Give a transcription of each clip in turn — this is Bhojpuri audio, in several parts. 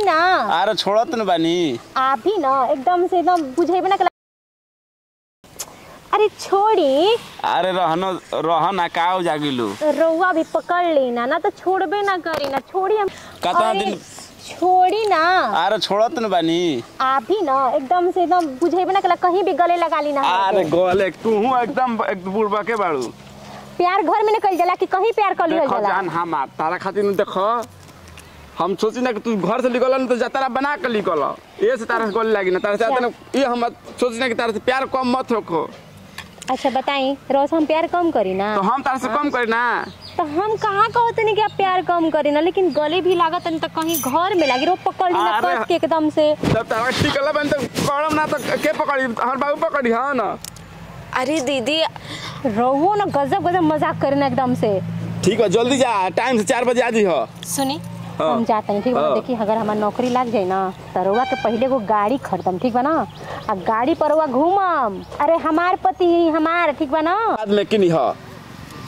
छोड़ी ना। अरे छोड़त न बानी। आप भी ना एकदम से एकदम बुझेबे ना। अरे छोड़ी। अरे रहना का हो जागिलू। रउआ भी पकड़ ली ना तो छोड़बे ना करी ना। छोड़ी हम कतना दिन छोड़ी ना। अरे छोड़त न बानी। आप भी ना एकदम से एकदम बुझेबे ना कहीं भी गले लगा ली ना। अरे गले तू एकदम बुढ़बा के बाड़ू। प्यार घर में निकल जाला कि कहीं प्यार कर लिहल जाला। जान हम तारा खातिर न देखो हम सोची ना कि तू घर से निकल न तो जतरा बना के निकल ये से तारा गले लागी ना तारा से ये हम सोची ना कि तारा से प्यार कम मत रखो। अच्छा बताई रोज हम प्यार कम करी ना तो हम तारा से कम करी ना तो हम कहाँ कहते नहीं कि आप प्यार कम करी ना लेकिन गले भी लागत नहीं तो कहीं घर में लागी रो पकड़ ली ना कस के एकदम से। तब तारा टिकला बन तो करम ना तो के पकड़ी हर बाबू पकड़ी हां ना। अरे दीदी रहो ना गजब गजब मजाक करना एकदम से। ठीक है जल्दी जा टाइम से 4 बजे आ जी हो। सुनी हम जाते हैं ठीक है। देखिए अगर हमारी नौकरी लग जाए ना तो रउआ के पहले वो गाड़ी खरीदम ठीक बा ना आ गाड़ी पर रउआ घूमम। अरे हमार पति हमार ठीक बा ना। बाद में किनी हो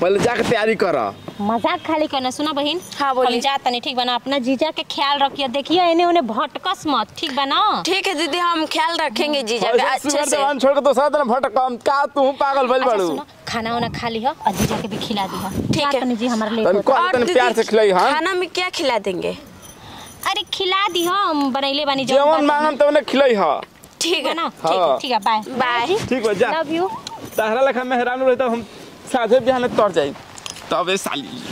पहले जाके तैयारी कर। मजाक खाली करना। सुना बहन हाँ बोलिए। हम जाते नहीं ठीक बा ना। अपना जीजा के ख्याल रखिए देखिए इन्हें उन्हें भटकस मत ठीक बा ना। ठीक है दीदी हम ख्याल रखेंगे जीजा का अच्छे से। छोड़ के तो साथ में भटकम का तू पागल भइल बाड़ू। सुनो खाना वाना खा ली हो और जीजा के भी खिला दी हो ठीक है जी हमारे लिए। और प्यार से खिलाई हां खाना में क्या खिला देंगे। अरे खिला दी हो हम बनैले बानी जो जेवन मांगम तो उन्हें खिलाई हो। ठीक है ना ठीक है बाय बाय। ठीक बा जा लव यू। ताहरा लेखा मेहरान रहता हम साझे बिहान तोड़ जाई तबे साली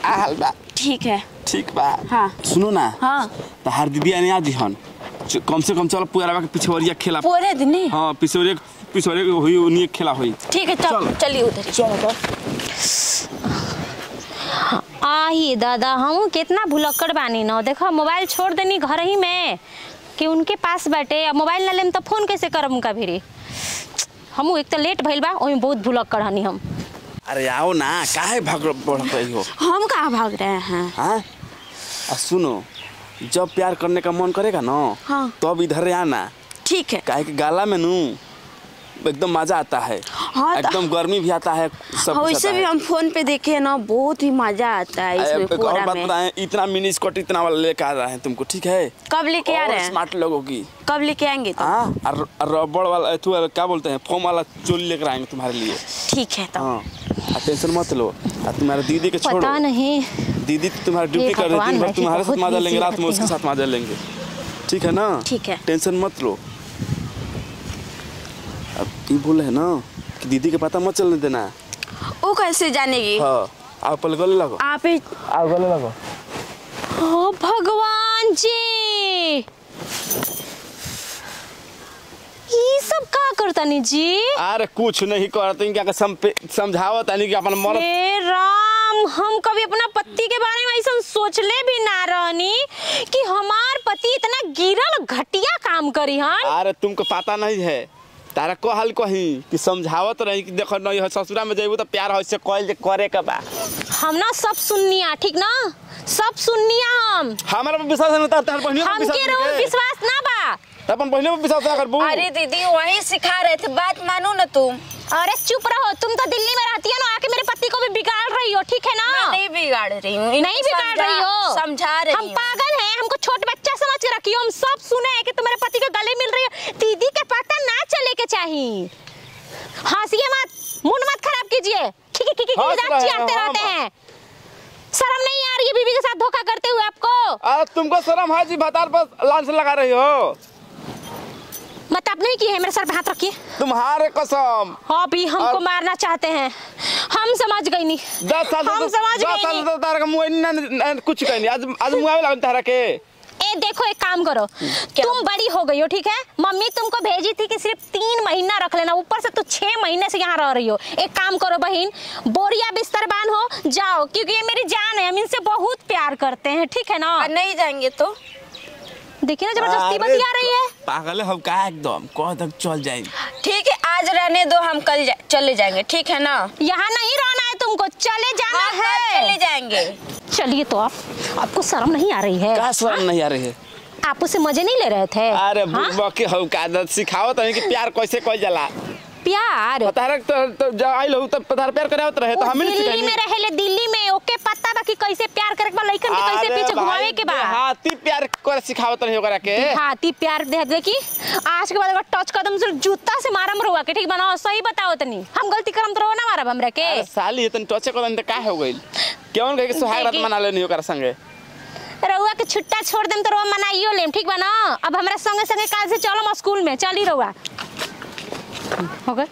आ हाल बा। ठीक है ठीक बा। हाँ सुनो ना हाँ ताहर दीदी आने आ दिहन कम से कम चलो पुअरवा के पिछवरिया खेला पूरे दिन ही। हां पिछवरिया होई उन्हीं खेला होई। ठीक है चल चलिए उधर चलो तो आही दादा हम कितना भुलक्कड़ बानी ना। देखो मोबाइल छोड़ देनी घर ही में कि उनके पास बैठे अब मोबाइल ना लेम तो फोन कैसे करब उनका भी। हम एक तो लेट भइल बा ओही बहुत भुलक्कड़ हनी हम। अरे आओ ना काहे भाग रही हो। हम कहाँ भाग रहे हैं। हाँ सुनो जब प्यार करने का मन करेगा ना हाँ तब इधर आना। ठीक है काहे कि गाला में नू एकदम मजा आता है। हाँ एकदम गर्मी भी आता है सब वैसे भी हम फोन पे देखे ना बहुत ही मजा आता है इसमें पूरा में। बताएं इतना मिनी स्कर्ट इतना वाला लेके आ रहा है तुमको ठीक है। कब लेके आ रहे हैं। स्मार्ट लोगों की कब लेके आएंगे तो। हाँ रबड़ वाला क्या बोलते हैं फोम वाला चोली लेकर आएंगे तुम्हारे लिए। ठीक है तो हाँ टेंशन मत लो। तुम्हारे दीदी के छोड़ो पता नहीं दीदी तुम्हारी ड्यूटी कर रही थी तुम्हारे साथ मजा लेंगे रात में उसके साथ मजा लेंगे ठीक है ना। ठीक है टेंशन मत लो। अब ये बोले है ना कि दीदी के पता मत चलने देना। वो कैसे जानेगी। हाँ आप पहले गले लगो आप ही आप गले लगो। ओ भगवान जी ये सब का करता नहीं जी। अरे कुछ नहीं करते क्या समझावत नहीं कि अपन मर्द। हे राम हम कभी अपना पति के बारे में ऐसा सोचले भी ना रहनी कि हमार पति इतना गिरल घटिया काम करी हन। अरे तुमको पता नहीं है तारा को हाल कही कि समझावत रही कि देखो नहीं है ससुरा में जेबू तो प्यार ऐसे कॉल करे के बा। हम ना सब सुननिया ठीक ना सब सुननिया हम हमारा पे विश्वास नहीं तार बहनियों पे विश्वास ना बा अपन बहनियों पे विश्वास ना करबू। अरे दीदी वही सिखा रहे थे बात मानो ना तुम। अरे चुप रहो तुम तो दिल्ली में रहती है ना आके मेरे पति को भी बिगाड़ रही हो ठीक है ना। मैं नहीं बिगाड़ रही हूँ नहीं बिगाड़ रही हो समझा रही हम पागल हैं हमको छोट बच्चा समझ के रखियो। हम सब सुने हैं कि तुम्हारे पति के गले मिल रही है दीदी के पता ना चले के चाहिए। हंसिए मत मुंह मत खराब कीजिए खिखी चिढ़ाते रहते हैं। शर्म नहीं आ रही है बीवी के साथ धोखा करते हुए आपको। अरे तुमको शर्म है जी भतार पर लांच लगा रही हो। मतलब नहीं की है मेरे सर पे हाथ रखिए तुम्हारे कसम। अभी हमको मारना चाहते हैं हम समझ गई नहीं 10 साल हम समझ गई नहीं। 10 साल तारा का मुंह कुछ कहीं नहीं आज मुंह लगा तारा के। ए देखो एक काम करो तुम बड़ी हो गई हो ठीक है। मम्मी तुमको भेजी थी कि सिर्फ 3 महीना रख लेना ऊपर से तो 6 महीने से यहाँ रह रही हो। एक काम करो बहन बोरिया बिस्तर बांध हो जाओ क्योंकि ये मेरी जान है हम इनसे बहुत प्यार करते हैं ठीक है ना। नहीं जाएंगे तो देखिए ना जबरदस्ती बतिया रही है। पागल है हम का एकदम कह तक चल जाएंगे। ठीक है आज रहने दो हम कल चले जाएंगे ठीक है ना। यहाँ नहीं रहना है तुमको चले जाना है। चले जाएंगे। चलिए तो आपको शर्म नहीं आ रही है। क्या शर्म नहीं आ रही है। आप उससे मजे नहीं ले रहे थे। अरे बुबा के हम का आदत सिखाओ तो कि प्यार कैसे कोई जला। प्यार तारा तो जब आई लहू तब तारा प्यार करे आवत रहे तो हमें नहीं दिल्ली सिखाई में रहेले दिल्ली में ओके पता बा कि कैसे प्यार करे के बा लइकन के कैसे पीछे घुमावे के बा हाथी प्यार कर सिखावत रहे ओकरा के हाथी प्यार दे कि आज के बाद अगर टच कदम से जूता से मारम रहुआ के ठीक बनाओ सही बताओ तनी हम गलती करम तो ना मारब हमरा के अरे साली तन टचे कदम त का हो गइल केवन कहे के सुहाग रात मना लेनी ओकरा संगे रहुआ के छुट्टा छोड़ देम तो रहुआ मनाइयो लेम ठीक बा ना अब हमरा संगे संगे काल से चलो स्कूल में चली रहुआ हो गए